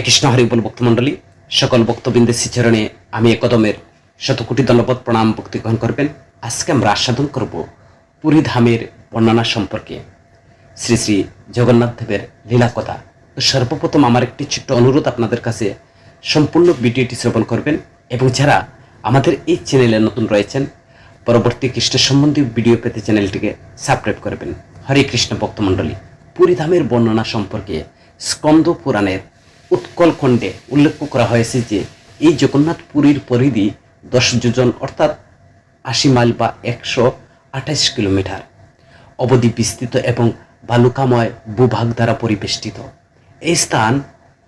কৃষ্ণ হরি বল ভক্তমণ্ডলী, সকল ভক্তবৃন্দের শ্রীচরণে আমি একদমের শতকোটি দণ্ডবত প্রণাম ভক্তি গ্রহণ করবেন। আজকে আমরা আস্বাদন করব পুরী ধামের বর্ণনা সম্পর্কে, শ্রী শ্রী জগন্নাথ দেবের লীলা কথা। তো সর্বপ্রথম আমার একটি ছোট্ট অনুরোধ আপনাদের কাছে, সম্পূর্ণ ভিডিওটি শ্রবণ করবেন এবং যারা আমাদের এই চ্যানেলে নতুন রয়েছেন, পরবর্তী কৃষ্ণ সম্বন্ধীয় ভিডিও পেতে চ্যানেলটিকে সাবস্ক্রাইব করবেন। হরে কৃষ্ণ ভক্তমণ্ডলী, পুরী ধামের বর্ণনা সম্পর্কে স্কন্দ পুরাণের উৎকল খণ্ডে উল্লেখ করা হয়েছে যে এই জগন্নাথ পুরীর পরিধি 10 যোজন অর্থাৎ 80 মাইল বা 128 কিলোমিটার অবধি বিস্তৃত এবং বালুকাময় ভূভাগ দ্বারা পরিবেষ্টিত। এই স্থান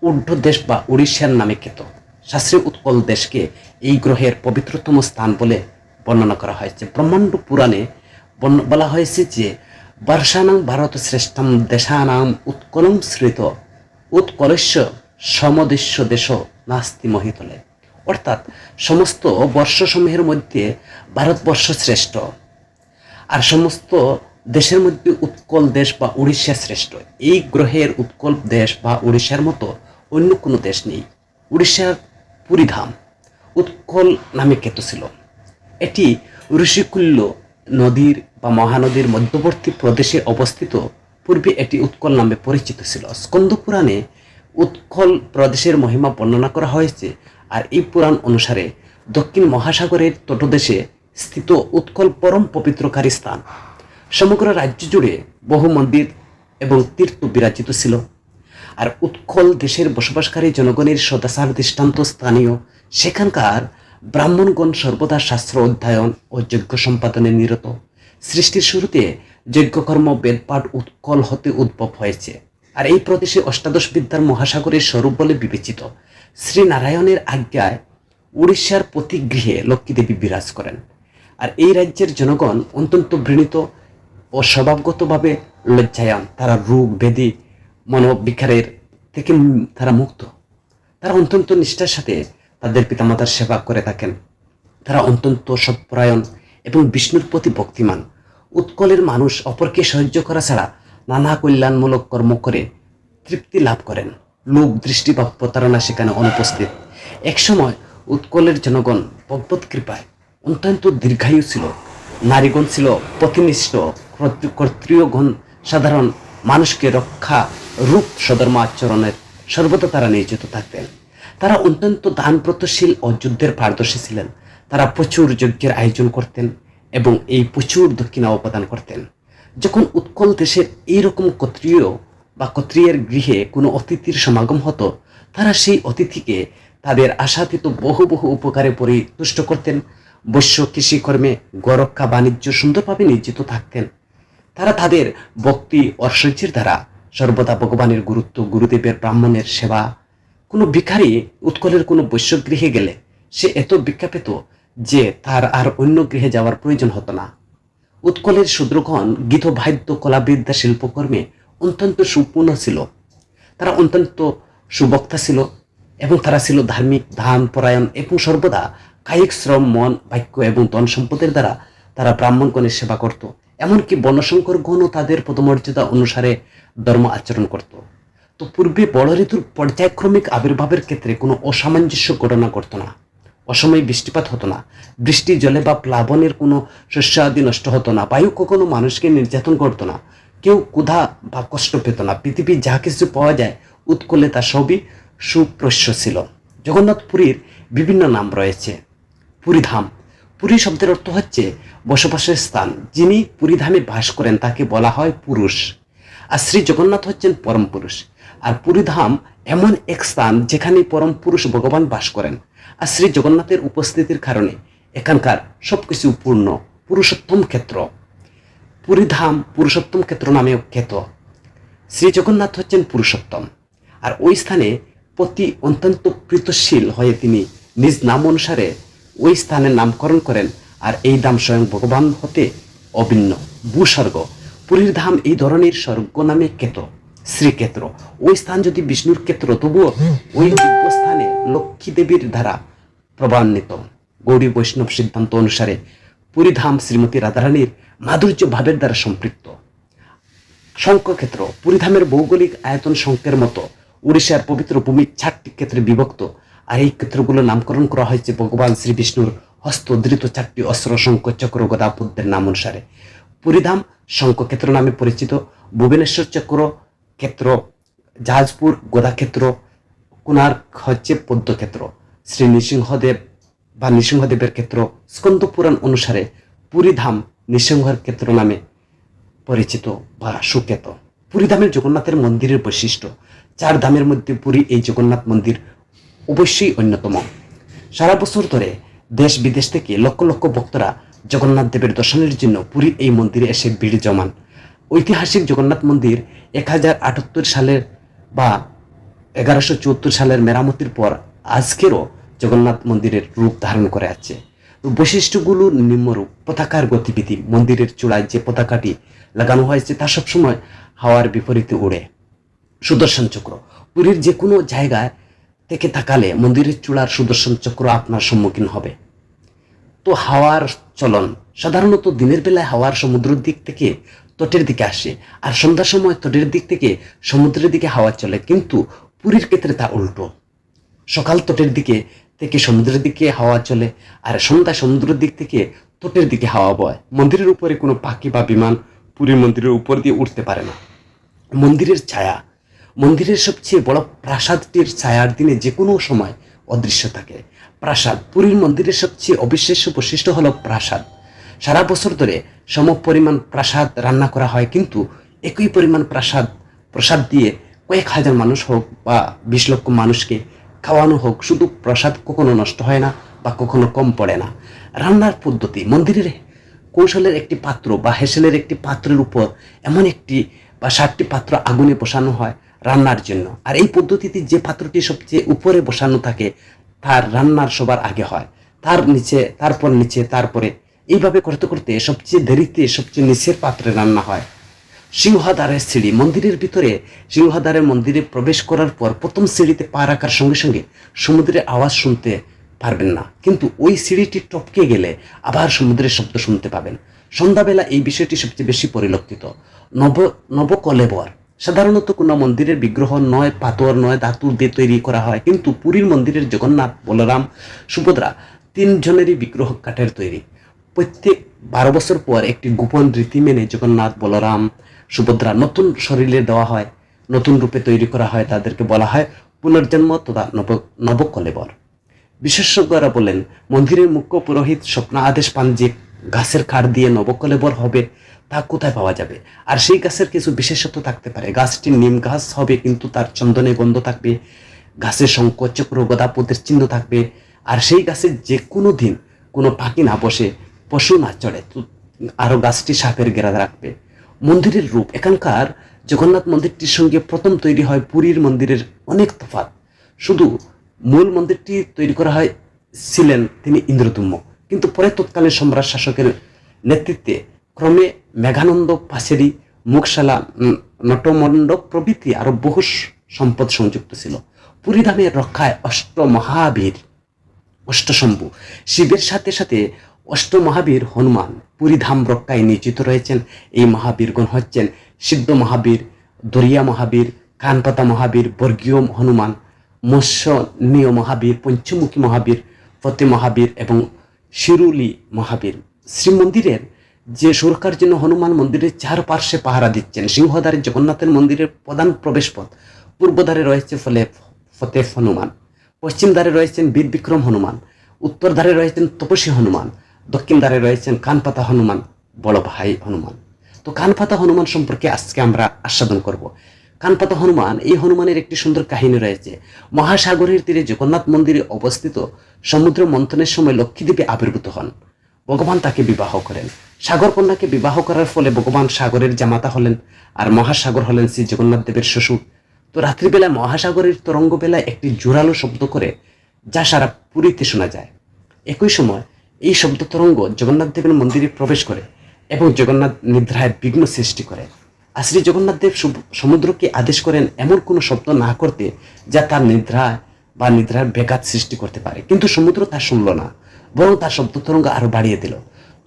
ঊর্ধ্ব দেশ বা উড়িষ্যার নামে খ্যাত। শাস্ত্রীয় উৎকল দেশকে এই গ্রহের পবিত্রতম স্থান বলে বর্ণনা করা হয়েছে। ব্রহ্মাণ্ড পুরাণে বলা হয়েছে যে বর্ষানাং ভারত শ্রেষ্ঠম দেশানাম উৎকলং শ্রিত উৎকলস্য সমদেশ্য দেশ নাস্তি মহিতলে, অর্থাৎ সমস্ত বর্ষসমূহের মধ্যে ভারতবর্ষ শ্রেষ্ঠ, আর সমস্ত দেশের মধ্যে উৎকল দেশ বা উড়িষ্যা শ্রেষ্ঠ। এই গ্রহের উৎকল দেশ বা উড়িষ্যার মতো অন্য কোনো দেশ নেই। উড়িষ্যার পুরীধাম উৎকল নামে খ্যাত ছিল। এটি ঋষিকুল্য নদীর বা মহানদীর মধ্যবর্তী প্রদেশে অবস্থিত। পূর্বে এটি উৎকল নামে পরিচিত ছিল। স্কন্দ পুরাণে উৎকল প্রদেশের মহিমা বর্ণনা করা হয়েছে, আর এই পুরাণ অনুসারে দক্ষিণ মহাসাগরের তটদেশে স্থিত উৎকল পরম পবিত্রকারী স্থান। সমগ্র রাজ্য জুড়ে বহু মন্দির এবং তীর্থ বিরাজিত ছিল, আর উৎকল দেশের বসবাসকারী জনগণের সদাচার দৃষ্টান্ত স্থানীয়। সেখানকার ব্রাহ্মণগণ সর্বদা শাস্ত্র অধ্যয়ন ও যজ্ঞ সম্পাদনে নিরত। সৃষ্টির শুরুতে যজ্ঞকর্ম বেদপাঠ উৎকল হতে উদ্ভব হয়েছে, আর এই প্রদেশে অষ্টাদশ বিদ্যার মহাসাগরের স্বরূপ বলে বিবেচিত। শ্রীনারায়ণের আজ্ঞায় উড়িষ্যার প্রতি গৃহে লক্ষ্মীদেবী বিরাজ করেন, আর এই রাজ্যের জনগণ অত্যন্ত বৃণীত ও স্বভাবগতভাবে লজ্জায়ন। তারা রোগ ব্যাধি মনোবিকারের থেকে তারা মুক্ত। তারা অত্যন্ত নিষ্ঠার সাথে তাদের পিতামাতার সেবা করে থাকেন। তারা অত্যন্ত সৎপরায়ণ এবং বিষ্ণুর প্রতি ভক্তিমান। উৎকলের মানুষ অপরকে সাহায্য করা ছাড়া নানা কল্যাণমূলক কর্ম করে তৃপ্তি লাভ করেন। লোক দৃষ্টি বা প্রতারণা সেখানে অনুপস্থিত। একসময় উৎকলের জনগণ ভগবত কৃপায় অত্যন্ত দীর্ঘায়ু ছিল। নারীগণ ছিল পতিনিষ্ঠ, কর্তৃগণ সাধারণ মানুষকে রক্ষা রূপ সধর্ম আচরণের সর্বদা তারা নিয়োজিত থাকতেন। তারা অত্যন্ত দানব্রতশীল ও যুদ্ধের পারদর্শী ছিলেন। তারা প্রচুর যজ্ঞের আয়োজন করতেন এবং এই প্রচুর দক্ষিণা প্রদান করতেন। যখন উৎকল দেশের এইরকম ক্ষত্রিয়ের গৃহে কোনো অতিথির সমাগম হতো, তারা সেই অতিথিকে তাদের আশাতীত বহু বহু উপকারে পরিতুষ্ট করতেন। বৈশ্য কৃষিকর্মে গরক্ষা বাণিজ্য সুন্দরভাবে নিয়োজিত থাকতেন। তারা তাদের ভক্তি ঐশ্বর্যের দ্বারা সর্বদা ভগবানের গুরুত্ব, গুরুদেবের ব্রাহ্মণের সেবা। কোনো ভিখারি উৎকলের কোনো বৈশ্য গৃহে গেলে সে এত ভিক্ষা পেত যে তার আর অন্য গৃহে যাওয়ার প্রয়োজন হতো না। উৎকলের শূদ্রগণ গীত বাদ্য কলাবিদ্যা শিল্পকর্মে অত্যন্ত সুপূর্ণ ছিল। তারা অত্যন্ত সুবক্তা ছিল এবং তারা ছিল ধার্মিক, ধান পরায়ণ এবং সর্বদা কায়িক শ্রম, মন, বাক্য এবং ধন সম্পদের দ্বারা তারা ব্রাহ্মণগণের সেবা করত। এমনকি বর্ণশঙ্করগণও তাদের পদমর্যাদা অনুসারে ধর্ম আচরণ করত। তো পূর্বে বড় ঋতুর পর্যায়ক্রমিক আবির্ভাবের ক্ষেত্রে কোনো অসামঞ্জস্য ঘটনা ঘটত না। অসময়ে বৃষ্টিপাত হতো না। বৃষ্টি জলে বা প্লাবনের কোনো শস্য আদি নষ্ট হতো না। বায়ু কখনো মানুষকে নির্যাতন করতো না। কেউ ক্ষুধা বা কষ্ট পেত না। পৃথিবীর যা কিছু পাওয়া যায় উৎকলে তা সবই সুপ্রস্য ছিল। জগন্নাথ পুরীর বিভিন্ন নাম রয়েছে। পুরীধাম, পুরী শব্দের অর্থ হচ্ছে বসবাসের স্থান। যিনি পুরীধামে বাস করেন তাকে বলা হয় পুরুষ, আর শ্রী জগন্নাথ হচ্ছেন পরম পুরুষ। আর পুরীধাম এমন এক স্থান যেখানে পরম পুরুষ ভগবান বাস করেন, আর শ্রী জগন্নাথের উপস্থিতির কারণে এখানকার সবকিছু পূর্ণ। পুরুষোত্তম ক্ষেত্র, পুরীধাম পুরুষোত্তম ক্ষেত্র নামেও খ্যাত। শ্রী জগন্নাথ হচ্ছেন পুরুষোত্তম, আর ওই স্থানে প্রতি অত্যন্ত প্রীতশীল হয়ে তিনি নিজ নাম অনুসারে ওই স্থানের নামকরণ করেন, আর এই ধাম স্বয়ং ভগবান হতে অভিন্ন ভূস্বর্গ। পুরীর ধাম এই ধরনের স্বর্গ নামে খ্যাত। শ্রীক্ষেত্র, ওই স্থান যদি বিষ্ণুর ক্ষেত্র, তবুও ওই দিব্য স্থানে লক্ষ্মী দেবীর দ্বারা প্রভাবান্বিত। গৌড়ী বৈষ্ণব সিদ্ধান্ত অনুসারে পুরীধাম শ্রীমতী রাধারানীর মাধুর্য ভাবের দ্বারা সম্পৃক্ত। শঙ্কক্ষেত্র, পুরীধামের ভৌগোলিক আয়তন শঙ্কের মতো উড়িষ্যার পবিত্র ভূমি 4টি ক্ষেত্রে বিভক্ত, আর এই ক্ষেত্রগুলোর নামকরণ করা হয়েছে ভগবান শ্রী বিষ্ণুর হস্তধৃত 4টি অস্ত্র শঙ্খ চক্র গদা পদ্মের নাম অনুসারে। পুরীধাম শঙ্খক্ষেত্র নামে পরিচিত, ভুবনেশ্বর চক্র ক্ষেত্র, জাহাজপুর গদাক্ষেত্র, কোণার্ক হচ্ছে পদ্মক্ষেত্র, শ্রী নৃসিংহদেব বা নৃসিংহদেবের ক্ষেত্র স্কন্দ পুরাণ অনুসারে পুরীধাম নৃসিংহর ক্ষেত্র নামে পরিচিত বা সুখ্যাত। পুরীধামের জগন্নাথের মন্দিরের বৈশিষ্ট্য, 4 ধামের মধ্যে পুরী এই জগন্নাথ মন্দির অবশ্যই অন্যতম। সারা বছর ধরে দেশ বিদেশ থেকে লক্ষ লক্ষ ভক্তরা জগন্নাথ দেবের দর্শনের জন্য পুরীর এই মন্দিরে এসে ভিড় জমান। ঐতিহাসিক জগন্নাথ মন্দির 1078 সালের বা 1174 সালের মেরামতির পর আজকেরও জগন্নাথ মন্দিরের রূপ ধারণ করে আছে। বৈশিষ্ট্যগুলো নিম্নরূপ: পতাকার গতিবিধি, মন্দিরের চূড়ায় যে পতাকাটি লাগানো হয়েছে তা সবসময় হাওয়ার বিপরীতে উড়ে। সুদর্শন চক্র, পুরীর যে কোনো জায়গায় থেকে তাকালে মন্দিরের চূড়ার সুদর্শন চক্র আপনার সম্মুখীন হবে। তো হাওয়ার চলন, সাধারণত দিনের বেলায় হাওয়ার সমুদ্রের দিক থেকে তটের দিকে আসে, আর সন্ধ্যার সময় তটের দিক থেকে সমুদ্রের দিকে হাওয়া চলে, কিন্তু পুরীর ক্ষেত্রে তা উল্টো। সকাল তটের দিকে থেকে সমুদ্রের দিকে হাওয়া চলে, আর সন্ধ্যা সমুদ্রের দিক থেকে তটের দিকে হাওয়া বয়। মন্দিরের উপরে কোনো পাখি বা বিমান পুরীর মন্দিরের উপর দিয়ে উঠতে পারে না। মন্দিরের ছায়া, মন্দিরের সবচেয়ে বড় প্রাসাদটির ছায়ার দিনে যে কোনো সময় অদৃশ্য থাকে। প্রাসাদ, পুরীর মন্দিরের সবচেয়ে অবিশ্বাস্য বৈশিষ্ট্য হলো প্রাসাদ। সারা বছর ধরে সম পরিমাণ প্রাসাদ রান্না করা হয়, কিন্তু একই পরিমাণ প্রসাদ দিয়ে কয়েক হাজার মানুষ হোক বা 20 লক্ষ মানুষকে খাওয়ানো হোক, শুধু প্রসাদ কখনো নষ্ট হয় না বা কখনো কম পড়ে না। রান্নার পদ্ধতি, মন্দিরের কৌশলের একটি পাত্র বা হেসেলের একটি পাত্রের উপর এমন একটি বা 7টি পাত্র আগুনে বসানো হয় রান্নার জন্য, আর এই পদ্ধতিতে যে পাত্রটি সবচেয়ে উপরে বসানো থাকে তার রান্নার সবার আগে হয়, তার নিচে, তারপর নিচে, তারপরে, এইভাবে করতে করতে সবচেয়ে দেরিতে সবচেয়ে নিচের পাত্রে রান্না হয়। সিংহদ্বারের সিঁড়ি, মন্দিরের ভিতরে সিংহদ্বারের মন্দিরে প্রবেশ করার পর প্রথম সিঁড়িতে পা রাখার সঙ্গে সঙ্গে সমুদ্রের আওয়াজ শুনতে পারবেন না, কিন্তু ওই সিঁড়িটি টপকে গেলে আবার সমুদ্রের শব্দ শুনতে পাবেন। সন্ধ্যাবেলা এই বিষয়টি সবচেয়ে বেশি পরিলক্ষিত। নবকলেবর, সাধারণত কোনো মন্দিরের বিগ্রহ নয় পাথর নয় ধাতুর দিয়ে তৈরি করা হয়, কিন্তু পুরীর মন্দিরের জগন্নাথ, বলরাম, সুভদ্রা 3 জনেরই বিগ্রহ কাঠের তৈরি। প্রত্যেক 12 বছর পর একটি গোপন রীতি মেনে জগন্নাথ, বলরাম, সুভদ্রা নতুন শরীরে দেওয়া হয়, নতুন রূপে তৈরি করা হয়, তাদেরকে বলা হয় পুনর্জন্ম তথা নবকলেবর। বিশেষজ্ঞরা বলেন, মন্দিরের মুখ্য পুরোহিত স্বপ্ন আদেশ পান যে গাছের কাঠ দিয়ে নবকলেবর হবে তা কোথায় পাওয়া যাবে, আর সেই গাছের কিছু বিশেষত্ব থাকতে পারে। গাছটি নিম গাছ হবে, কিন্তু তার চন্দনে গন্ধ থাকবে, গাছের শঙ্খ চক্র গদা পদ্মের চিহ্ন থাকবে, আর সেই গাছে যে কোনো দিন কোনো পাখি না বসে, পশু না চড়ে, আরও গাছটি সাপের ঘেরা রাখবে। মন্দিরের রূপ, এখানকার জগন্নাথ মন্দিরটির সঙ্গে প্রথম তৈরি হয় পুরীর মন্দিরের অনেক তফাৎ। শুধু মূল মন্দিরটি তৈরি করা ছিলেন তিনি ইন্দ্রদুম্ন, কিন্তু পরে তৎকালীন সম্রাট শাসকের নেতৃত্বে ক্রমে মেঘানন্দ, পাশেরি, মুখশালা, নটমণ্ডপ প্রভৃতি আরো বহু সম্পদ সংযুক্ত ছিল। পুরীধামের রক্ষায় অষ্টশম্ভু শিবের সাথে সাথে অষ্টমহাবীর হনুমান পুরীধাম রক্ষায় নিয়োজিত রয়েছেন। এই মহাবীরগণ হচ্ছেন সিদ্ধ মহাবীর, দরিয়া মহাবীর, কানপাতা মহাবীর, বর্গীয় হনুমান, মৎস্যনীয় মহাবীর, পঞ্চমুখী মহাবীর, ফতে মহাবীর এবং শিরুলি মহাবীর। শ্রীমন্দিরের যে সুরক্ষার জন্য হনুমান মন্দিরের 4 পার্শ্বে পাহারা দিচ্ছেন। সিংহদ্বারে জগন্নাথের মন্দিরের প্রধান প্রবেশপথ, পূর্বদ্বারে রয়েছে ফতে হনুমান, পশ্চিম দ্বারে রয়েছেন বীর বিক্রম হনুমান, উত্তর দ্বারে রয়েছেন তপস্বী হনুমান, দক্ষিণ দ্বারে রয়েছেন কানপাতা হনুমান, বড় ভাই হনুমান। তো কানপাতা হনুমান সম্পর্কে আজকে আমরা আস্বাদন করব। কানপাতা হনুমান, এই হনুমানের একটি সুন্দর কাহিনী রয়েছে। মহাসাগরের তীরে জগন্নাথ মন্দিরে অবস্থিত সমুদ্র মন্থনের সময় লক্ষ্মীদেবী আবির্ভূত হন। ভগবান তাকে বিবাহ করেন। সাগর কন্যাকে বিবাহ করার ফলে ভগবান সাগরের জামাতা হলেন, আর মহাসাগর হলেন শ্রী জগন্নাথ দেবের শ্বশুর। তো রাত্রিবেলায় মহাসাগরের তরঙ্গ বেলায় একটি জোরালো শব্দ করে, যা সারা পুরীতে শোনা যায়। একই সময় এই শব্দ তরঙ্গ জগন্নাথ দেবের মন্দিরে প্রবেশ করে এবং জগন্নাথ নিদ্রায় বিঘ্ন সৃষ্টি করে। আর শ্রী জগন্নাথ দেব সমুদ্রকে আদেশ করেন এমন কোনো শব্দ না করতে যা তার নিদ্রার ব্যাঘাত সৃষ্টি করতে পারে, কিন্তু সমুদ্র তা শুনল না, বরং তার শব্দ তরঙ্গ আরো বাড়িয়ে দিল।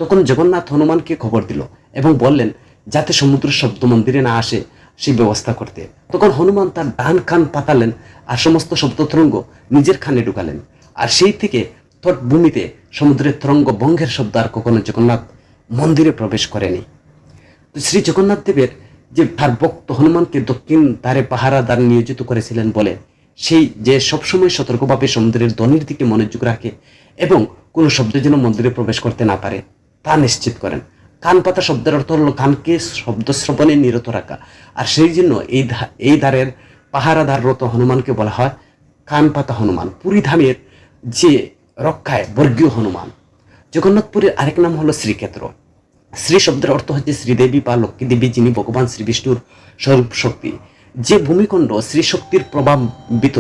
তখন জগন্নাথ হনুমানকে খবর দিল এবং বললেন যাতে সমুদ্র শব্দ মন্দিরে না আসে, সেই ব্যবস্থা করতে। তখন হনুমান তার ডান কান পাতালেন আর সমস্ত শব্দ তরঙ্গ নিজের কানে ঢুকালেন। আর সেই থেকে তটভূমিতে সমুদ্রের তরঙ্গ ভঙ্গের শব্দ আর কখনো জগন্নাথ মন্দিরে প্রবেশ করেনি। তো শ্রী জগন্নাথ দেবের যে তার ভক্ত হনুমানকে দক্ষিণ ধারে পাহারাদার নিয়োজিত করেছিলেন বলে সেই যে সবসময় সতর্কভাবে সমুদ্রের ধ্বনির দিকে মনোযোগ রাখে এবং কোনো শব্দ যেন মন্দিরে প্রবেশ করতে না পারে তা নিশ্চিত করেন। কান পাতা শব্দের অর্থ হলো কানকে শব্দ শ্রবণে নিরত রাখা। আর সেই জন্য এই দ্বারের পাহারাদাররত হনুমানকে বলা হয় কান পাতা হনুমান। পুরী ধামের যে রক্ষায় বর্গীয় হনুমান। জগন্নাথপুরের আরেক নাম হলো শ্রীক্ষেত্র। শ্রী শব্দের অর্থ হচ্ছে শ্রীদেবী বা লক্ষ্মী দেবী, যিনি ভগবান শ্রী বিষ্ণুর স্বরূপ শক্তি। যে ভূমিখণ্ড শ্রী শক্তির প্রভাবিত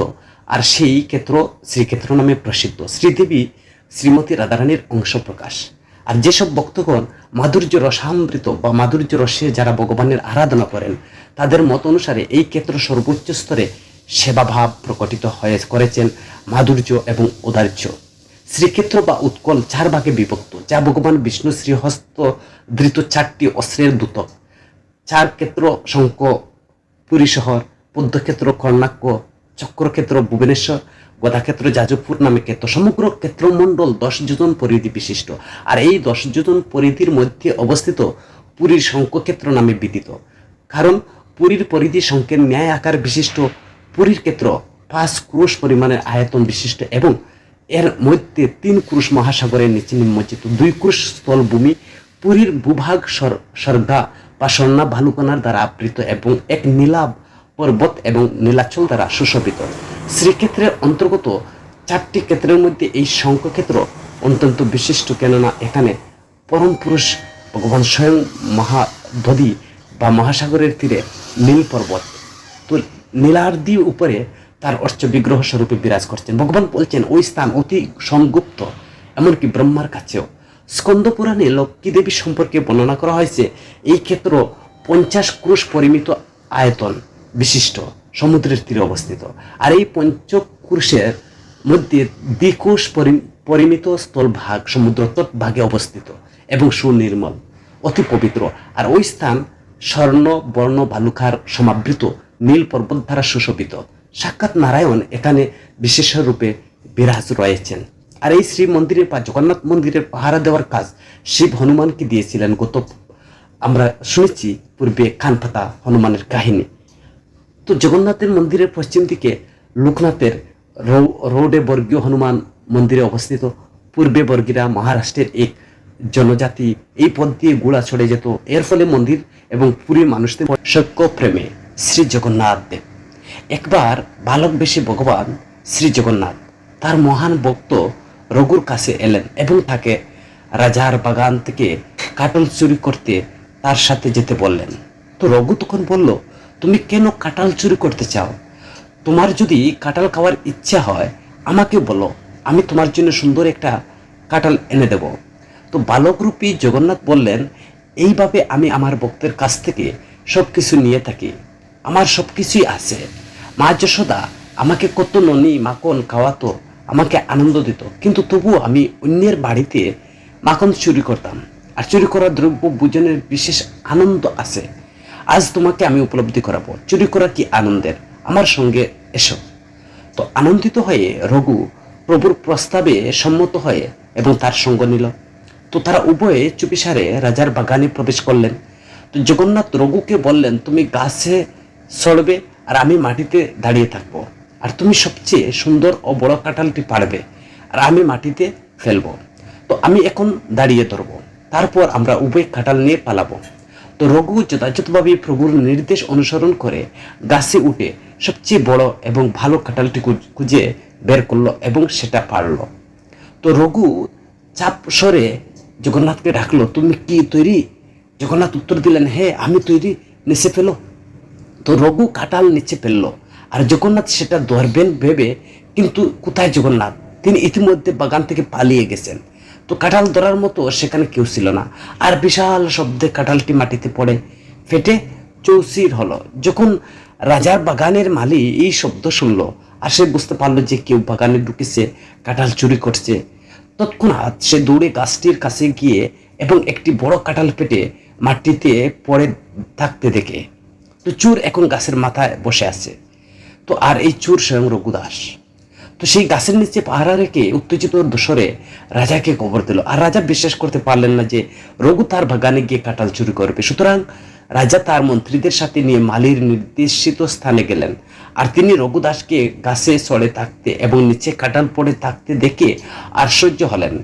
আর সেই ক্ষেত্র শ্রীক্ষেত্র নামে প্রসিদ্ধ। শ্রীদেবী শ্রীমতী রাধারানীর অংশ প্রকাশ। আর যেসব ভক্তগণ মাধুর্য রসামৃত বা মাধুর্য রসে যারা ভগবানের আরাধনা করেন তাদের মত অনুসারে এই ক্ষেত্র সর্বোচ্চ স্তরে সেবাভাব প্রকটিত হয়ে করেছেন মাধুর্য এবং ঔদার্য। শ্রীক্ষেত্র বা উৎকল 4 ভাগে বিভক্ত, যা ভগবান বিষ্ণু শ্রীহস্ত ধৃত 4টি অস্ত্রের দ্যুতক। 4 ক্ষেত্র শঙ্খ পুরী শহর, পদ্মক্ষেত্র কর্ণাক্য, চক্রক্ষেত্র ভুবনেশ্বর, গদাক্ষেত্র যাজপুর নামে ক্ষেত্র। সমগ্র ক্ষেত্রমণ্ডল 10 যোজন পরিধি বিশিষ্ট। আর এই 10 যোজন পরিধির মধ্যে অবস্থিত পুরীর শঙ্খক্ষেত্র নামে বিদিত। কারণ পুরীর পরিধি শঙ্খের ন্যায় আকার বিশিষ্ট। পুরীর ক্ষেত্র 5 ক্রোশ পরিমাণের আয়তন বিশিষ্ট এবং এর মধ্যে 3 ক্রোশ মহাসাগরের নিচে নিমজ্জিত, 2 ক্রোশ স্থলভূমি, পুরীর ভূভাগ স্বর্গা বা স্বর্ণা ভালুকনার দ্বারা আবৃত এবং এক নীলাভ পর্বত এবং নীলাচল দ্বারা সুশোভিত। শ্রীক্ষেত্রের অন্তর্গত 4টি ক্ষেত্রের মধ্যে এই শঙ্খক্ষেত্র অত্যন্ত বিশিষ্ট, কেননা এখানে পরম পুরুষ ভগবান স্বয়ং মহাদধি বা মহাসাগরের তীরে নীল পর্বত, তো নীলার্দি উপরে তার অর্চ বিগ্রহ স্বরূপে বিরাজ করছেন। ভগবান বলছেন ওই স্থান অতি সংগুপ্ত, এমনকি ব্রহ্মার কাছেও। স্কন্দ পুরাণে লক্ষ্মী দেবী সম্পর্কে বর্ণনা করা হয়েছে এই ক্ষেত্র 50 ক্রোশ পরিমিত আয়তন বিশিষ্ট, সমুদ্রের তীরে অবস্থিত। আর এই পঞ্চক্রোশের মধ্যে দ্বিকোশ পরিমিত স্থলভাগ সমুদ্র তটভাগে অবস্থিত এবং সুনির্মল, অতি পবিত্র। আর ওই স্থান স্বর্ণ বর্ণ বালুকার সমাবৃত নীল পর্বত দ্বারা সুশোভিত। সাক্ষাৎ নারায়ণ এখানে বিশেষ রূপে বিরাজ রয়েছেন। আর এই শ্রী মন্দিরের বা জগন্নাথ মন্দিরের পাহারা দেওয়ার কাজ শিব হনুমানকে দিয়েছিলেন। আমরা শুনেছি পূর্বে কানপাতা হনুমানের কাহিনী। তো জগন্নাথের মন্দিরের পশ্চিম দিকে লোকনাথের রোডে বর্গীয় হনুমান মন্দিরে অবস্থিত। পূর্বে বর্গীরা মহারাষ্ট্রের এক জনজাতি, এই পথ দিয়ে গোড়া ছড়ে যেত। এর ফলে মন্দির এবং পুরীর মানুষদের সৈক্য প্রেমে শ্রী জগন্নাথ দেব একবার বালক বেশে ভগবান শ্রী জগন্নাথ তার মহান ভক্ত রঘুর কাছে এলেন এবং তাকে রাজার বাগান থেকে কাঁঠাল চুরি করতে তার সাথে যেতে বললেন। তো রঘু তখন বলল, তুমি কেন কাঁঠাল চুরি করতে চাও? তোমার যদি কাঁঠাল খাওয়ার ইচ্ছা হয় আমাকে বলো, আমি তোমার জন্য সুন্দর একটা কাঁঠাল এনে দেব। তো বালকরূপী জগন্নাথ বললেন, এইভাবে আমি আমার ভক্তের কাছ থেকে সব কিছু নিয়ে থাকি, আমার সব কিছুই আছে। মা যশোদা আমাকে কত ননি মাখন খাওয়াতো, আমাকে আনন্দ দিত, কিন্তু তবুও আমি অন্যের বাড়িতে মাখন চুরি করতাম। আর চুরি করা দ্রব্য ভোজনের বিশেষ আনন্দ আছে। আজ তোমাকে আমি উপলব্ধি করাবো চুরি করা কি আনন্দের, আমার সঙ্গে এসো। তো আনন্দিত হয়ে রঘু প্রভুর প্রস্তাবে সম্মত হয়ে এবং তার সঙ্গ নিল। তো তারা উভয়ে চুপিসারে রাজার বাগানে প্রবেশ করলেন। তো জগন্নাথ রঘুকে বললেন, তুমি গাছে চড়বে আর আমি মাটিতে দাঁড়িয়ে থাকবো, আর তুমি সবচেয়ে সুন্দর ও বড় কাঁঠালটি পারবে আর আমি মাটিতে ফেলবো। তো আমি এখন দাঁড়িয়ে ধরবো, তারপর আমরা উভয় কাঁঠাল নিয়ে পালাবো। তো রঘু যথাযথভাবে প্রভুর নির্দেশ অনুসরণ করে গাছে উঠে সবচেয়ে বড় এবং ভালো কাঁঠালটি খুঁজে বের করলো এবং সেটা পারলো। তো রঘু চাপ সরে জগন্নাথকে ডাকলো, তুমি কি তৈরি? জগন্নাথ উত্তর দিলেন, হ্যাঁ আমি তৈরি, নিচে ফেলো। তো রঘু কাঁঠাল নিচে ফেললো আর জগন্নাথ সেটা ধরবেন ভেবে, কিন্তু কোথায় জগন্নাথ? তিনি ইতিমধ্যে বাগান থেকে পালিয়ে গেছেন। তো কাঁঠাল ধরার মতো সেখানে কেউ ছিল না। আর বিশাল শব্দে কাঁঠালটি মাটিতে পড়ে ফেটে চৌচির হলো। যখন রাজার বাগানের মালি এই শব্দ শুনলো আর সে বুঝতে পারলো যে কেউ বাগানে ঢুকেছে, কাঁঠাল চুরি করছে, তৎক্ষণাৎ সে দৌড়ে গাছটির কাছে গিয়ে এবং একটি বড় কাঁঠাল পেটে মাটিতে পড়ে থাকতে দেখে তো চোর এখন গাছের মাথায় বসে আছে। তো আর এই চোর স্বয়ং রঘুদাস। তো সেই গাছের নিচে পাহারা রেখে উত্তেজিত দোসরে রাজাকে খবর দিল। আর রাজা বিশ্বাস করতে পারলেন না যে রঘু তার বাগানে গিয়ে কাঁঠাল চুরি করবে। সুতরাং রাজা তার মন্ত্রীদের সাথে নিয়ে মালির নির্দেশিত স্থানে গেলেন। আর তিনি রঘুদাসকে গাছে চড়ে থাকতে এবং নিচে কাঁঠাল পড়ে থাকতে দেখে আশ্চর্য হলেন।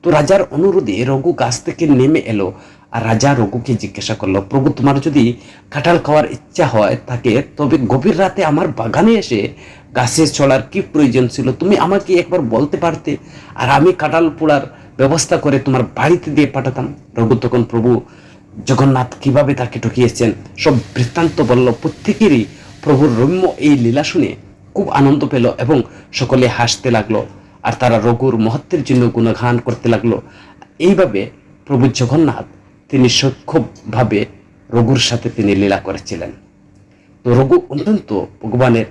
তো রাজার অনুরোধে রঘু গাছ থেকে নেমে এলো। আর রাজা রঘুকে জিজ্ঞাসা করলো, প্রভু, তোমার যদি কাঁঠাল খাওয়ার ইচ্ছা হয় থাকে তবে গভীর রাতে আমার বাগানে এসে গাছে চড়ার কি প্রয়োজন ছিল? তুমি আমাকে একবার বলতে পারতে, আর আমি কাঁঠাল পোড়ার ব্যবস্থা করে তোমার বাড়িতে দিয়ে পাঠাতাম। রঘু তখন প্রভু জগন্নাথ কিভাবে তাকে ঠকিয়েছেন সব বৃত্তান্ত বলল। প্রত্যেকেরই প্রভুর রম্য এই লীলা শুনে খুব আনন্দ পেল এবং সকলে হাসতে লাগলো। আর তারা রঘুর মহত্বের জন্য গুণগান করতে লাগলো। এইভাবে প্রভু জগন্নাথ তিনি সূক্ষ্মভাবে রঘুর সাথে তিনি লীলা করেছিলেন। তো রঘু অত্যন্ত ভগবানের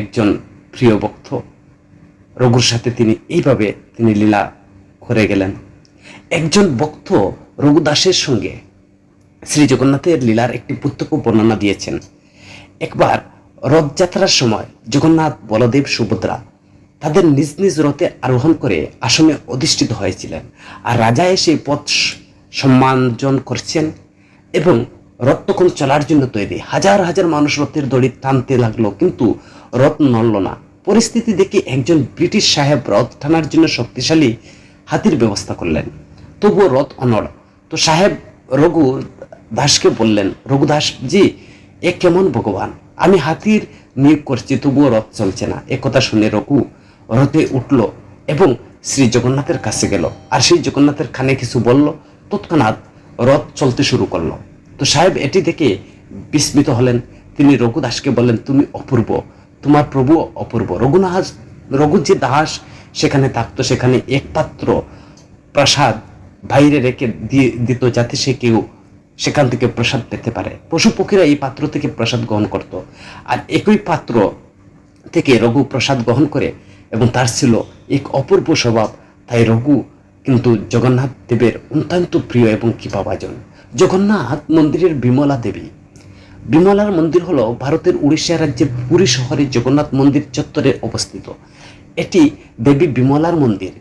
একজন প্রিয় ভক্ত। রঘুর সাথে তিনি এইভাবে তিনি লীলা করে গেলেন। একজন ভক্ত রঘুদাসের সঙ্গে শ্রী জগন্নাথের লীলার একটি প্রত্যক্ষ বর্ণনা দিয়েছেন। একবার রথযাত্রার সময় জগন্নাথ, বলদেব, সুভদ্রা তাদের নিজ নিজ রথে আরোহণ করে আসনে অধিষ্ঠিত হয়েছিলেন। আর রাজা এসে পথ সম্মানজন করছেন এবং রথ তখন চলার জন্য তৈরি। হাজার হাজার মানুষ রথের দড়ি টানতে লাগলো, কিন্তু রথ নড়ল না। পরিস্থিতি দেখে একজন ব্রিটিশ সাহেব রথ টানার জন্য শক্তিশালী হাতির ব্যবস্থা করলেন, তবুও রথ অনড়। তো সাহেব রঘু দাসকে বললেন, রঘুদাস জি, এ কেমন ভগবান, আমি হাতির নিয়োগ করছি তবুও রথ চলছে না। একথা শুনে রঘু রথে উঠল এবং শ্রী জগন্নাথের কাছে গেল। আর সেই জগন্নাথের কানে কিছু বলল, তৎক্ষণাৎ রথ চলতে শুরু করলো। তো সাহেব এটি দেখে বিস্মিত হলেন। তিনি রঘুদাসকে বললেন, তুমি অপূর্ব, তোমার প্রভু অপূর্ব। রঘু যে দাস সেখানে থাকতো, সেখানে এক পাত্র প্রসাদ বাইরে রেখে দিয়ে দিত যাতে সে কেউ সেখান থেকে প্রসাদ পেতে পারে। পশু পক্ষীরা এই পাত্র থেকে প্রসাদ গ্রহণ করত। আর একই পাত্র থেকে রঘু প্রসাদ গ্রহণ করে এবং তার ছিল এক অপূর্ব স্বভাব। তাই রঘু কিন্তু জগন্নাথ দেবের অত্যন্ত প্রিয় এবং কৃপাভাজন। জগন্নাথ মন্দিরের বিমলা দেবী। বিমলার মন্দির হলো ভারতের উড়িষ্যা রাজ্যের পুরী শহরে জগন্নাথ মন্দির চত্বরে অবস্থিত। এটি দেবী বিমলার মন্দির।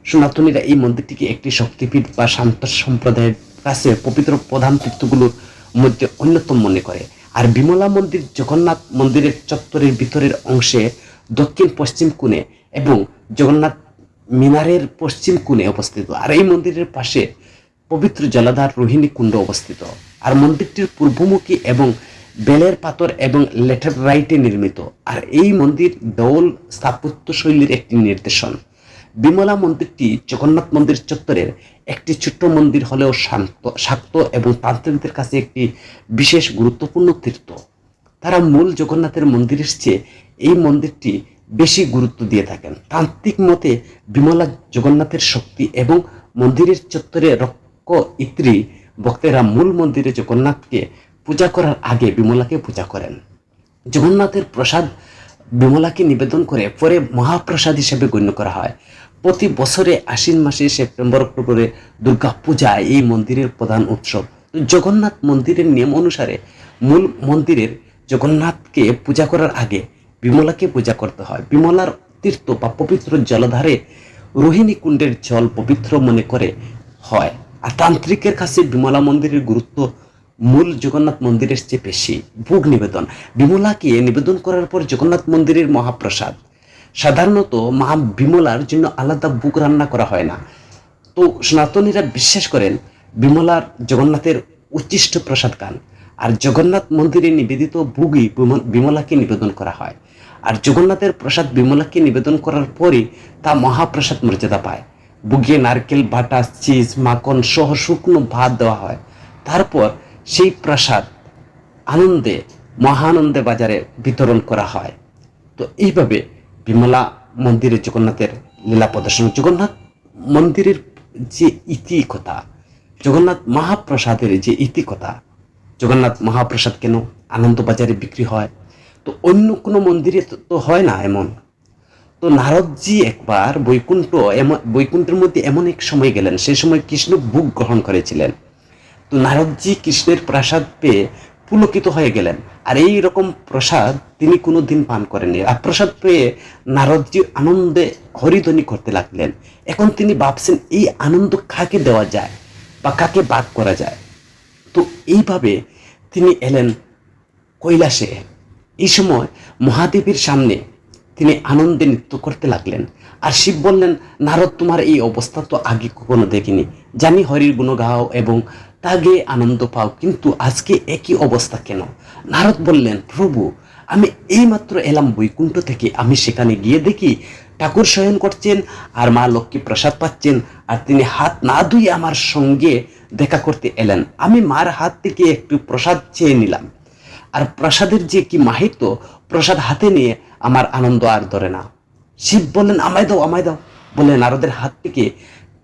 সনাতনীরা এই মন্দিরটিকে একটি শক্তিপীঠ বা শান্ত সম্প্রদায়ের কাছে পবিত্র প্রধান তীর্থগুলোর মধ্যে অন্যতম মনে করে। আর বিমলা মন্দির জগন্নাথ মন্দিরের চত্বরের ভিতরের অংশে দক্ষিণ পশ্চিম কোণে এবং জগন্নাথ মিনারের পশ্চিম কোণে অবস্থিত। আর এই মন্দিরের পাশে পবিত্র জলাধার রোহিণী কুণ্ড অবস্থিত। আর মন্দিরটির পূর্বমুখী এবং বেলের পাথর এবং ল্যাটেরাইটে নির্মিত। আর এই মন্দির দেওল স্থাপত্য শৈলীর একটি নিদর্শন। বিমলা মন্দিরটি জগন্নাথ মন্দির চত্বরের একটি ছোট্ট মন্দির হলেও শাক্ত এবং তান্ত্রিকদের কাছে একটি বিশেষ গুরুত্বপূর্ণ তীর্থ। তারা মূল জগন্নাথের মন্দিরের চেয়ে এই মন্দিরটি বেশি গুরুত্ব দিয়ে থাকেন। তান্ত্রিক মতে বিমলা জগন্নাথের শক্তি এবং মন্দিরের চত্বরে রক্ষ ইত্রি ভক্তেরা মূল মন্দিরে জগন্নাথকে পূজা করার আগে বিমলাকে পূজা করেন। জগন্নাথের প্রসাদ বিমলাকে নিবেদন করে পরে মহাপ্রসাদ হিসেবে গণ্য করা হয়। প্রতি বছরে আশ্বিন মাসে সেপ্টেম্বর অক্টোবরে দুর্গা পূজা এই মন্দিরের প্রধান উৎসব। জগন্নাথ মন্দিরের নিয়ম অনুসারে মূল মন্দিরের জগন্নাথকে পূজা করার আগে বিমলাকে পূজা করতে হয়। বিমলার তীর্থ বা পবিত্র জলধারে রোহিণী কুণ্ডের জল পবিত্র মনে করে হয়। আর তান্ত্রিকের কাছে বিমলা মন্দিরের গুরুত্ব মূল জগন্নাথ মন্দিরের চেয়ে বেশি। ভোগ নিবেদন বিমলাকে নিবেদন করার পর জগন্নাথ মন্দিরের মহাপ্রসাদ। সাধারণত মা বিমলার জন্য আলাদা ভোগ রান্না করা হয় না। তো সনাতনীরা বিশ্বাস করেন বিমলার জগন্নাথের উচ্ছিষ্ট প্রসাদ খান। আর জগন্নাথ মন্দিরে নিবেদিত ভোগই বিমলাকে নিবেদন করা হয়। আর জগন্নাথের প্রসাদ বিমলাকে নিবেদন করার পরই তা মহাপ্রসাদ মর্যাদা পায়। ভোগে নারকেল বাটা, চিজ, মাখন সহ শুকনো ভাত দেওয়া হয়। তারপর সেই প্রসাদ আনন্দে মহানন্দে বাজারে বিতরণ করা হয়। তো এইভাবে বিমলা মন্দিরে জগন্নাথের লীলা প্রদর্শন। জগন্নাথ মন্দিরের যে ইতিকথা, জগন্নাথ মহাপ্রসাদের যে ইতিকথা, জগন্নাথ মহাপ্রসাদ কেন আনন্দবাজারে বিক্রি হয়, তো অন্য কোনো মন্দিরে তো হয় না এমন। তো নারদজি একবার বৈকুণ্ঠের মধ্যে এমন এক সময় গেলেন, সেই সময় কৃষ্ণ ভোগ গ্রহণ করেছিলেন। তো নারদজি কৃষ্ণের প্রসাদ পেয়ে পুলকিত হয়ে গেলেন। আর এই রকম প্রসাদ তিনি কোনো দিন পান করেননি। আর প্রসাদ পেয়ে নারদজি আনন্দে হরিধ্বনি করতে লাগলেন। এখন তিনি ভাবছেন এই আনন্দ কাকে দেওয়া যায় বা কাকে ভাগ করা যায়। তো এইভাবে তিনি এলেন কৈলাসে। এই সময় মহাদেবের সামনে তিনি আনন্দে নৃত্য করতে লাগলেন। আর শিব বললেন, নারদ, তোমার এই অবস্থা তো আগে কখনো দেখিনি। জানি হরির গুণ গাও এবং তা গেয়ে আনন্দ পাও, কিন্তু আজকে একই অবস্থা কেন? নারদ বললেন, প্রভু, আমি এইমাত্র এলাম বৈকুণ্ঠ থেকে। আমি সেখানে গিয়ে দেখি ঠাকুর শয়ন করছেন আর মা লক্ষ্মী প্রসাদ পাচ্ছেন, আর তিনি হাত না ধুয়ে আমার সঙ্গে দেখা করতে এলেন। আমি মার হাত থেকে একটু প্রসাদ চেয়ে নিলাম। আর প্রসাদের যে কি মাহিত্য, প্রসাদ হাতে নিয়ে আমার আনন্দ আর ধরে না। শিব বললেন, আমায় দাও, আমায় দাও বলে নারদের হাত থেকে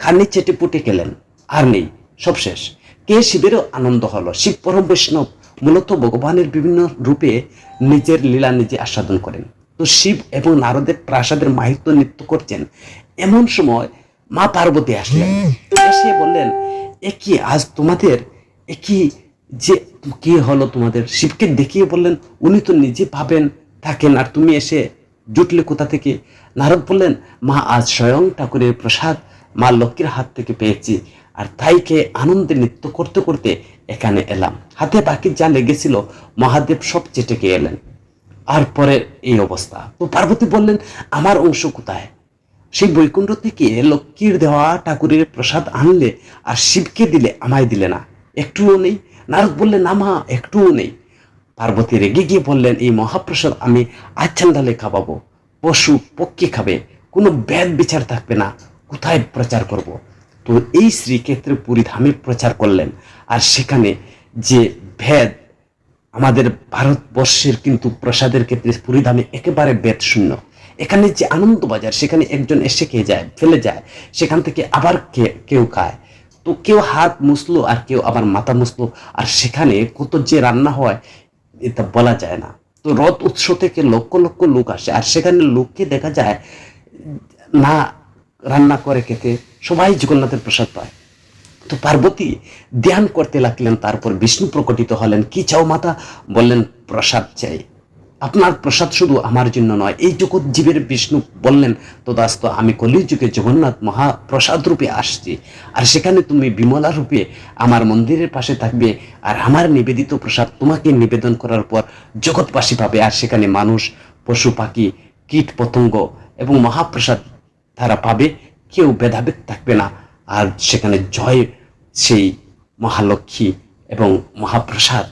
খানি চেটে পুটে গেলেন। আর নেই, সব শেষ। কে শিবেরও আনন্দ হলো। শিব পরম বৈষ্ণব, মূলত ভগবানের বিভিন্ন রূপে নিজের লীলা নিজে আস্বাদন করেন। তো শিব এবং নারদের প্রাসাদের মাহিত্য নৃত্য করছেন। এমন সময় মা পার্বতী আসলেন। এসে বললেন, একই আজ তোমাদের একই যে কি হলো তোমাদের? শিবকে দেখিয়ে বললেন, উনি তো নিজে পাবেন থাকেন, আর তুমি এসে জুটলে কোথা থেকে? নারদ বললেন, মা, আজ স্বয়ং ঠাকুরের প্রসাদ মা লক্ষ্মীর হাত থেকে পেয়েছি, আর তাইকে আনন্দে নৃত্য করতে করতে এখানে এলাম। হাতে বাকি যা লেগেছিল মহাদেব সব চেটে এলেন। আর পরে এই অবস্থা। তো পার্বতী বললেন, আমার অংশ কোথায়? সেই বৈকুণ্ঠ থেকে লক্ষ্মীর দেওয়া ঠাকুরের প্রসাদ আনলে আর শিবকে দিলে, আমায় দিলে না, একটুও নেই। নারদ বললেন, না মা, একটুও নেই। পার্বতী রেগে গিয়ে বললেন, এই মহাপ্রসাদ আমি আচ্ছান্দালে খাওয়াবো, পশু পক্ষী খাবে, কোনো বেদ বিচার থাকবে না, কোথায় প্রচার করব? তো এই শ্রীক্ষেত্রে পুরী ধামে প্রচার করলেন। আর সেখানে যে ভেদ, আমাদের ভারতবর্ষের কিন্তু প্রসাদের ক্ষেত্রে পুরী ধামে একেবারে বেদ শূন্য। এখানে যে আনন্দবাজার, সেখানে একজন এসে খেয়ে যায়, ফেলে যায়, সেখান থেকে আবার কেউ খায়। তো কেউ হাত মুছলো আর কেউ আবার মাথা মুছলো, আর সেখানে কত যে রান্না হয় এটা বলা যায় না। তো রথ উৎসব থেকে লক্ষ লক্ষ লোক আসে, আর সেখানে লোককে দেখা যায় না রান্না করে খেতে, সবাই জগন্নাথের প্রসাদ পায়। তো পার্বতী ধ্যান করতে লাগলেন। তারপর বিষ্ণু প্রকটিত হলেন। কি চাও মাতা? বললেন, প্রসাদ চাই। আপনার প্রসাদ শুধু আমার জন্য নয়, এই জগৎ জীবের। বিষ্ণু বললেন, তদাস্ত, আমি কলিযুগে জগন্নাথ মহাপ্রসাদ রূপে আসছি, আর সেখানে তুমি বিমলা রূপে আমার মন্দিরের পাশে থাকবে, আর আমার নিবেদিত প্রসাদ তোমাকে নিবেদন করার পর জগৎবাসী পাবে, আর সেখানে মানুষ, পশু পাখি, কীট পতঙ্গ এবং মহাপ্রসাদ তারা পাবে, কেউ ভেদাভেদ থাকবে না। আর সেখানে জয় সেই মহালক্ষ্মী এবং মহাপ্রসাদ,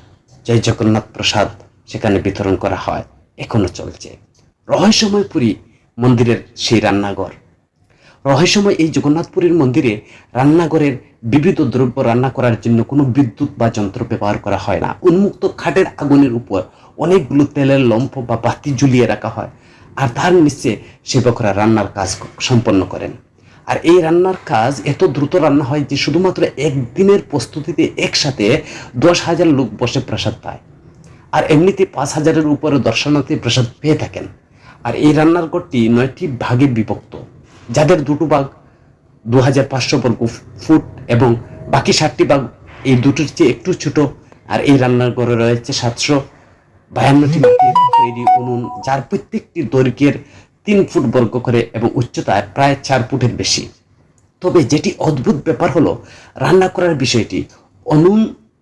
জয় জগন্নাথ প্রসাদ সেখানে বিতরণ করা হয়, এখনো চলছে। রহস্যময় পুরী মন্দিরের সেই রান্নাঘর, রহস্যময় এই জগন্নাথপুরীর মন্দিরে রান্নাঘরের বিবিধ দ্রব্য রান্না করার জন্য কোনো বিদ্যুৎ বা যন্ত্র ব্যবহার করা হয় না। উন্মুক্ত খাটের আগুনের উপর অনেকগুলো তেলের লম্ফ বা বাতি ঝুলিয়ে রাখা হয়, আর তার নিচে সেবকরা রান্নার কাজ সম্পন্ন করেন। আর এই রান্নার কাজ এত দ্রুত রান্না হয় যে শুধুমাত্র একদিনের প্রস্তুতিতে একসাথে 10,000 লোক বসে প্রসাদ পায়। আর এমনিতে 5,000-এর উপরে দর্শনার্থী প্রসাদ পেয়ে থাকেন। আর এই রান্নার ঘরটি 9টি ভাগে বিভক্ত, যাদের দুটো ভাগ 2,500 বর্গ ফুট এবং বাকি 7টি ভাগ এই দুটোর চেয়ে একটু ছোট। আর এই রান্নার ঘরে রয়েছে 752টি মাটির তৈরি উনুন, যার প্রত্যেকটি দৈর্ঘ্যের 3 ফুট বর্গ করে এবং উচ্চতায় প্রায় 4 ফুটের বেশি। তবে যেটি অদ্ভুত ব্যাপার হলো রান্না করার বিষয়টি।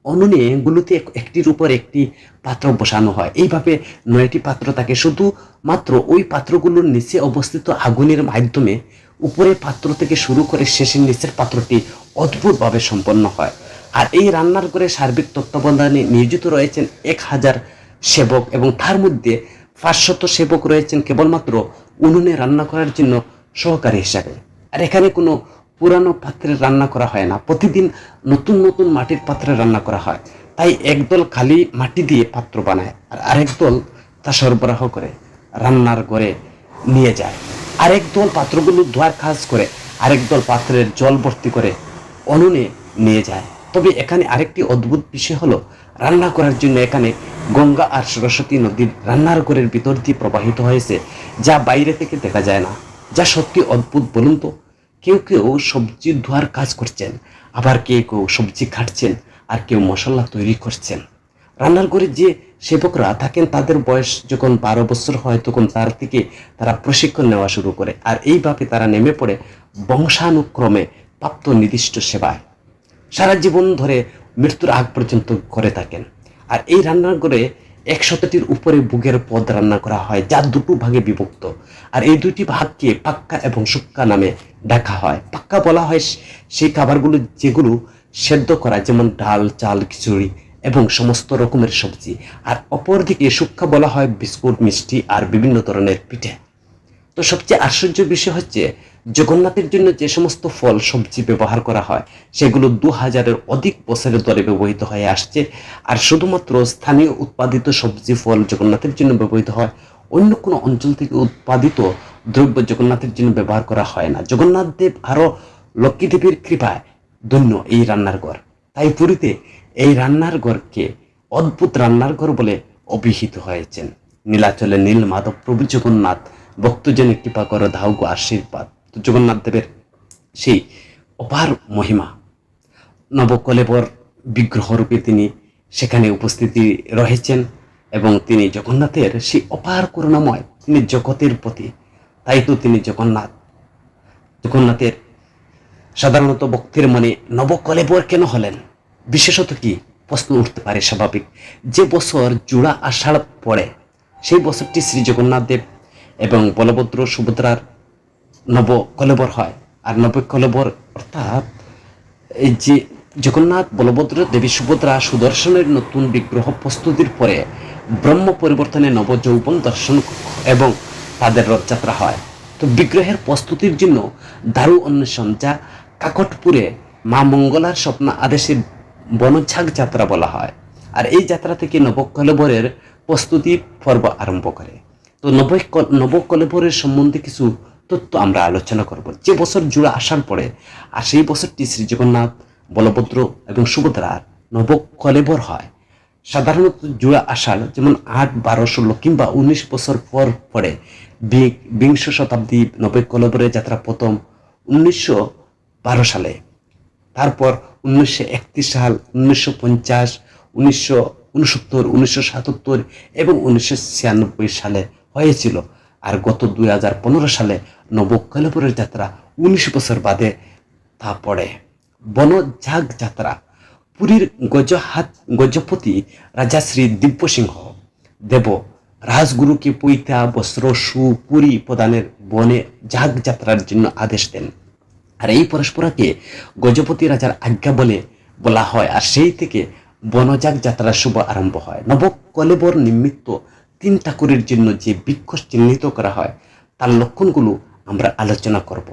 উনুনে গুলোতে একটির উপর একটি পাত্র বসানো হয়। এইভাবে 9টি পাত্র থাকে। শুধুমাত্র ওই পাত্রগুলোর নিচে অবস্থিত আগুনের মাধ্যমে উপরের পাত্র থেকে শুরু করে শেষের নিচের পাত্রটি অদ্ভুতভাবে সম্পন্ন হয়। আর এই রান্নার ঘরে সার্বিক তত্ত্বাবধানে নিয়োজিত রয়েছেন 1000 সেবক, এবং তার মধ্যে 500 সেবক রয়েছেন কেবলমাত্র উনুনে রান্না করার জন্য সহকারী হিসাবে। আর এখানে কোনো পুরানো পাত্রে রান্না করা হয় না, প্রতিদিন নতুন নতুন মাটির পাত্রে রান্না করা হয়। তাই একদল খালি মাটি দিয়ে পাত্র বানায়, আর আরেক দল তা সরবরাহ করে রান্নার ঘরে নিয়ে যায়। আরেক দল পাত্রগুলো ধোয়ার কাজ করে, আরেক দল পাত্রের জল ভর্তি করে উনুনে নিয়ে যায়। তবে এখানে আরেকটি অদ্ভুত বিষয় হলো রান্না করার জন্য এখানে গঙ্গা আর সরস্বতী নদীর রান্নার ঘরের ভিতর দিয়ে প্রবাহিত হয়েছে, যা বাইরে থেকে দেখা যায় না। যা সত্যি অদ্ভুত। বলুন তো, কেউ কেউ সবজি ধোয়ার কাজ করছেন, আবার কেউ কেউ সবজি কাটছেন, আর কেউ মশলা তৈরি করছেন। রান্নার ঘরে যে সেবকরা থাকেন তাদের বয়স যখন 12 বছর হয় তখন তার থেকে তারা প্রশিক্ষণ নেওয়া শুরু করে, আর এইভাবে তারা নেমে পড়ে বংশানুক্রমে প্রাপ্ত নির্দিষ্ট সেবায় সারা জীবন ধরে মৃত্যুর আগ পর্যন্ত করে থাকেন। আর এই রান্নার ঘরে 100টির উপরে বুগের পদ রান্না করা হয়, যা দুটো ভাগে বিভক্ত। আর এই দুইটি ভাগকে পাক্কা এবং সুক্কা নামে ডাকা হয়। পাক্কা বলা হয় সেই খাবারগুলো যেগুলো সেদ্ধ করা, যেমন ডাল, চাল, খিচুড়ি এবং সমস্ত রকমের সবজি। আর অপরদিকে সুক্কা বলা হয় বিস্কুট, মিষ্টি আর বিভিন্ন ধরনের পিঠে। তো সবচেয়ে আশ্চর্য বিষয় হচ্ছে জগন্নাথের জন্য যে সমস্ত ফল সবজি ব্যবহার করা হয় সেগুলো 2000-এর অধিক বছরের ধরে ব্যবহৃত হয়ে আসছে। আর শুধুমাত্র স্থানীয় উৎপাদিত সবজি ফল জগন্নাথের জন্য ব্যবহৃত হয়, অন্য কোনো অঞ্চল থেকে উৎপাদিত দ্রব্য জগন্নাথের জন্য ব্যবহার করা হয় না। জগন্নাথ দেব আরও লক্ষ্মী দেবীর কৃপায় ধন্য এই রান্নার ঘর। তাই পুরীতে এই রান্নার ঘরকে অদ্ভুত রান্নার ঘর বলে অভিহিত হয়েছেন। নীলাচলে নীল মাধব প্রভু জগন্নাথ ভক্তজনে কৃপা করো দাও গো আশীর্বাদ। তো জগন্নাথ দেবের সেই অপার মহিমা, নবকলেবর বিগ্রহরূপে তিনি সেখানে উপস্থিতি রয়েছেন এবং তিনি জগন্নাথের সেই অপার করুণাময়, তিনি জগতের প্রতি। তাই তো তিনি জগন্নাথের সাধারণত ভক্তের মনে নবকলেবর কেন হলেন, বিশেষত কি প্রশ্ন উঠতে পারে স্বাভাবিক। যে বছর জোড়া আষাঢ় পড়ে সেই বছরটি শ্রী জগন্নাথ দেব এবং বলভদ্র সুভদ্রার নবকলেবর হয়। আর নবকলেবর অর্থাৎ এই যে জগন্নাথ, বলভদ্র, দেবী সুভদ্রা সুদর্শনের নতুন বিগ্রহ প্রস্তুতির পরে ব্রহ্ম পরিবর্তনে নবযৌবন দর্শন এবং তাদের রথযাত্রা হয়। তো বিগ্রহের প্রস্তুতির জন্য দারু অন্বেষণ, যা কাকটপুরে মা মঙ্গলার স্বপ্ন আদেশে বনঝাগ যাত্রা বলা হয়। আর এই যাত্রা থেকে নবকলেবরের প্রস্তুতি পর্ব আরম্ভ করে। তো নবকলেবরের সম্বন্ধে কিছু তথ্য আমরা আলোচনা করব। যে বছর জোড়া আষাঢ় পড়ে আর সেই বছরটি শ্রী জগন্নাথ, বলভদ্র এবং সুভদ্রার নবকলেবর হয়। সাধারণত জোড়া আষাঢ় যেমন 8, 12, 16 কিংবা 19 বছর পর পড়ে। বিংশ শতাব্দী নবকলেবরের যাত্রা প্রথম 1912 সালে, তারপর 1931 সাল, 1950, 1969, 1977 এবং 1996 সালে হয়েছিল। আর গত 2015 সালে নবকলেবরের যাত্রা 19 বছর বাদে তা পড়ে। বনঝাগ যাত্রা পুরীর গজপতি রাজা শ্রী দিব্যসিংহ দেব রাজগুরুকে পৈতা, বস্ত্র, সুপুরি প্রদানের বনে ঝাগ যাত্রার জন্য আদেশ দেন। আর এই পরস্পরাকে গজপতি রাজার আজ্ঞা বলে বলা হয়। আর সেই থেকে বনঝাগ যাত্রার শুভ আরম্ভ হয়। নবকলেবর নিমিত্ত 3 ঠাকুরের জন্য যে বৃক্ষ চিহ্নিত করা হয় তার লক্ষণগুলো আমরা আলোচনা করব।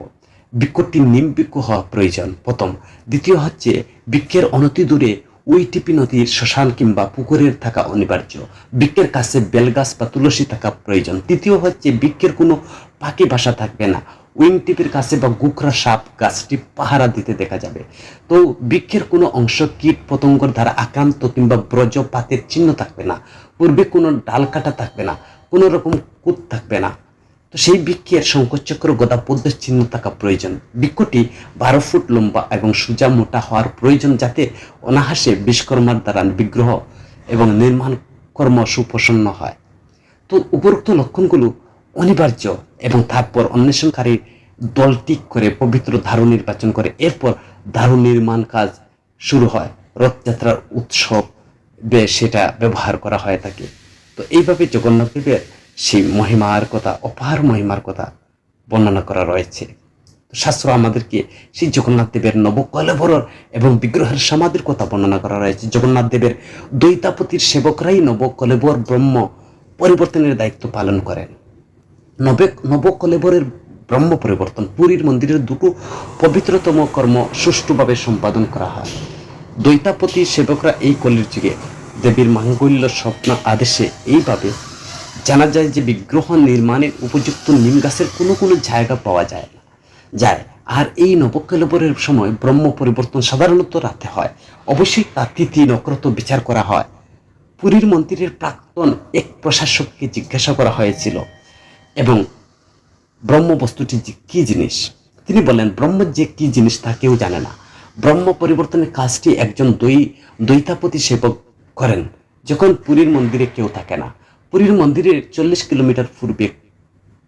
বৃক্ষটি নিম বৃক্ষ হওয়া প্রয়োজন প্রথম। দ্বিতীয় হচ্ছে বৃক্ষের অনতি দূরে ওইটিপি নদীর শ্মশান কিংবা পুকুরের থাকা অনিবার্য। বৃক্ষের কাছে বেলগাছ বা তুলসী থাকা প্রয়োজন। তৃতীয় হচ্ছে বৃক্ষের কোনো পাখি বাসা থাকবে না। উইং টিপের কাছে বা গুকরা সাপ গাছটি পাহারা দিতে দেখা যাবে। তো বৃক্ষের কোনো অংশ কীট পতঙ্গর দ্বারা আক্রান্ত কিংবা ব্রজপাতের চিহ্ন থাকবে না। পূর্বে কোনো ডাল কাটা থাকবে না, কোনো রকম কুত থাকবে না। তো সেই বৃক্ষের শঙ্খচক্র গদা পদ্মের চিহ্ন থাকা প্রয়োজন। বৃক্ষটি 12 ফুট লম্বা এবং সোজা মোটা হওয়ার প্রয়োজন, যাতে অনায়াসে বিশ্বকর্মার দ্বারা বিগ্রহ এবং নির্মাণ কর্ম সুপ্রসন্ন হয়। তো উপরোক্ত লক্ষণগুলো অনিবার্য এবং তারপর অন্বেষণকারী দল ঠিক করে পবিত্র ধারু নির্বাচন করে। এরপর ধারু নির্মাণ কাজ শুরু হয়। রথযাত্রার উৎসব সেটা ব্যবহার করা হয়ে থাকে। তো এইভাবে জগন্নাথ দেবের সেই মহিমার কথা, অপার মহিমার কথা বর্ণনা করা রয়েছে। শাস্ত্র আমাদেরকে সেই জগন্নাথ দেবের নবকলেবর এবং বিগ্রহের সমাধির কথা বর্ণনা করা রয়েছে। জগন্নাথ দেবের দ্বৈতাপতির সেবকরাই নবকলেবর ব্রহ্ম পরিবর্তনের দায়িত্ব পালন করেন। নবকলেবরের ব্রহ্ম পরিবর্তন পুরীর মন্দিরের 2টো পবিত্রতম কর্ম সুষ্ঠুভাবে সম্পাদন করা হয়। দ্বৈতাপতি সেবকরা এই কলির যুগে দেবীর মাঙ্গল্য স্বপ্ন আদেশে এইভাবে জানা যায় যে বিগ্রহ নির্মাণের উপযুক্ত নিম গাছের কোনো জায়গা পাওয়া যায়। আর এই নবকলেবরের সময় ব্রহ্ম পরিবর্তন সাধারণত রাতে হয়। অবশ্যই তা তিথি নক্ষত্র বিচার করা হয়। পুরীর মন্দিরের প্রাক্তন এক প্রশাসককে জিজ্ঞাসা করা হয়েছিল এবং ব্রহ্ম বস্তুটি কি জিনিস। তিনি বলেন, ব্রহ্ম যে কি জিনিস তা কেউ জানে না। ব্রহ্ম পরিবর্তনের কাজটি একজন দ্বৈতাপতি সেবক করেন। যখন পুরীর মন্দিরে কেউ থাকে না। পুরীর মন্দিরের 40 কিলোমিটার পূর্বে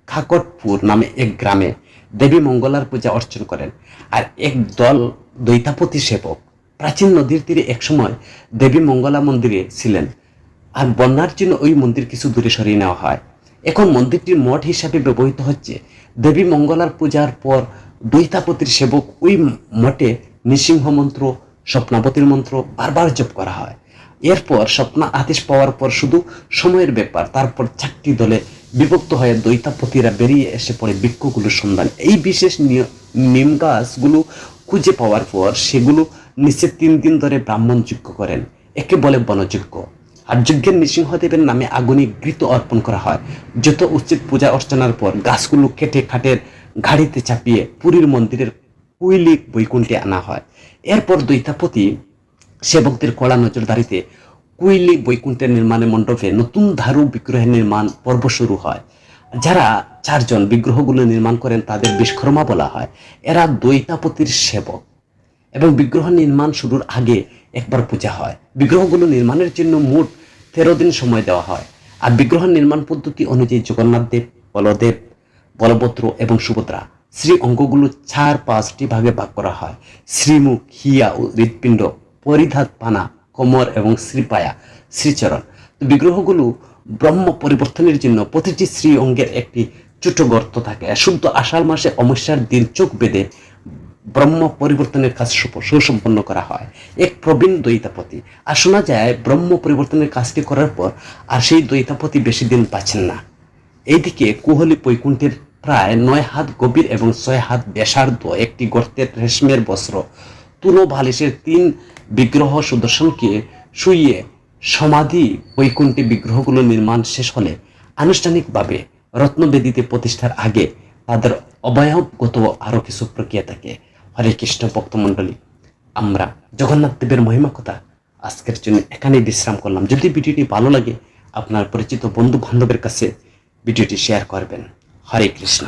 খাকটপুর নামে এক গ্রামে দেবী মঙ্গলার পূজা অর্চনা করেন আর এক দল দৈতাপতি সেবক প্রাচীন নদীর তীরে একসময় দেবী মঙ্গলা মন্দিরে ছিলেন। আর বন্যার জন্য ওই মন্দির কিছু দূরে সরিয়ে নেওয়া হয়। এখন মন্দিরটির মঠ হিসাবে ব্যবহৃত হচ্ছে। দেবী মঙ্গলার পূজার পর দৈতাপতির সেবক ওই মঠে নৃসিংহ মন্ত্র, স্বপ্নাবতীর মন্ত্র বারবার জপ করা হয়। এরপর স্বপ্ন আদেশ পাওয়ার পর শুধু সময়ের ব্যাপার, তারপর 4টি দলে বিভক্ত হয়ে দৈতাপতিরা বেরিয়ে এসে পড়ে বৃক্ষগুলোর সন্ধান। এই বিশেষ নিম গাছগুলো খুঁজে পাওয়ার পর সেগুলো নিচে 3 দিন ধরে ব্রাহ্মণ যজ্ঞ করেন, একে বলে বনযজ্ঞ। আর যজ্ঞের নৃসিংহদেবের নামে আগুনে ঘৃত অর্পণ করা হয়। যত উচিত পূজা অর্চনার পর গাছগুলো কেটে খাটের ঘাড়িতে চাপিয়ে পুরীর মন্দিরের কৈলিক বৈকুণ্ঠে আনা হয়। এরপর দৈতাপতি সেবকদের কড়া নজরদারিতে কৈলিক বৈকুণ্ঠের নির্মাণের মণ্ডপে নতুন ধারু বিগ্রহের নির্মাণ পর্ব শুরু হয়। যারা 4 জন বিগ্রহগুলো নির্মাণ করেন তাদের বিশ্বকর্মা বলা হয়। এরা দৈতাপতির সেবক এবং বিগ্রহ নির্মাণ শুরুর আগে একবার পূজা হয়। বিগ্রহগুলো নির্মাণের জন্য মোট 13 দিন সময় দেওয়া হয়। আর বিগ্রহ নির্মাণ পদ্ধতি অনুযায়ী জগন্নাথ দেব, বলদেব, বলভদ্র এবং সুভদ্রা শ্রী অঙ্গগুলো 4-5টি ভাগে ভাগ করা হয়। শ্রীমুখ, হিয়া ও হৃৎপিণ্ড, পরিধাত পানা, কোমর এবং শ্রীপায়া, শ্রীচরণ। তো বিগ্রহগুলো ব্রহ্ম পরিবর্তনের জন্য প্রতিটি শ্রী অঙ্গের একটি ছোট গর্ত থাকে। শুদ্ধ আষাঢ় মাসে অমাবস্যার দিন চোখ বেঁধে ব্রহ্ম পরিবর্তনের কাজ সুসম্পন্ন করা হয় এক প্রবীণ দৈতাপতি। আর শোনা যায় ব্রহ্ম পরিবর্তনের কাজটি করার পর আর সেই দৈতাপতি বেশি দিন বাঁচেন না। এইদিকে কুহলী বৈকুণ্ঠের প্রায় 9 হাত গভীর এবং 6 হাত ব্যাসার্ধ একটি গর্তের রেশমের বস্ত্র, তুলো বালিশের 3 বিগ্রহ সুদর্শনকে শুইয়ে সমাধি বৈকুণ্ঠে বিগ্রহগুলো নির্মাণ শেষ হলে আনুষ্ঠানিকভাবে রত্নবেদিতে প্রতিষ্ঠার আগে তাদের অবয়বগত আরো কিছু প্রক্রিয়া থাকে। হরে কৃষ্ণ ভক্তমণ্ডলী, আমরা জগন্নাথ দেবের মহিমা কথা আজকের জন্য এখানেই বিশ্রাম করলাম। যদি ভিডিওটি ভালো লাগে আপনার পরিচিত বন্ধু বান্ধবের কাছে ভিডিওটি শেয়ার করবেন। হরে কৃষ্ণ।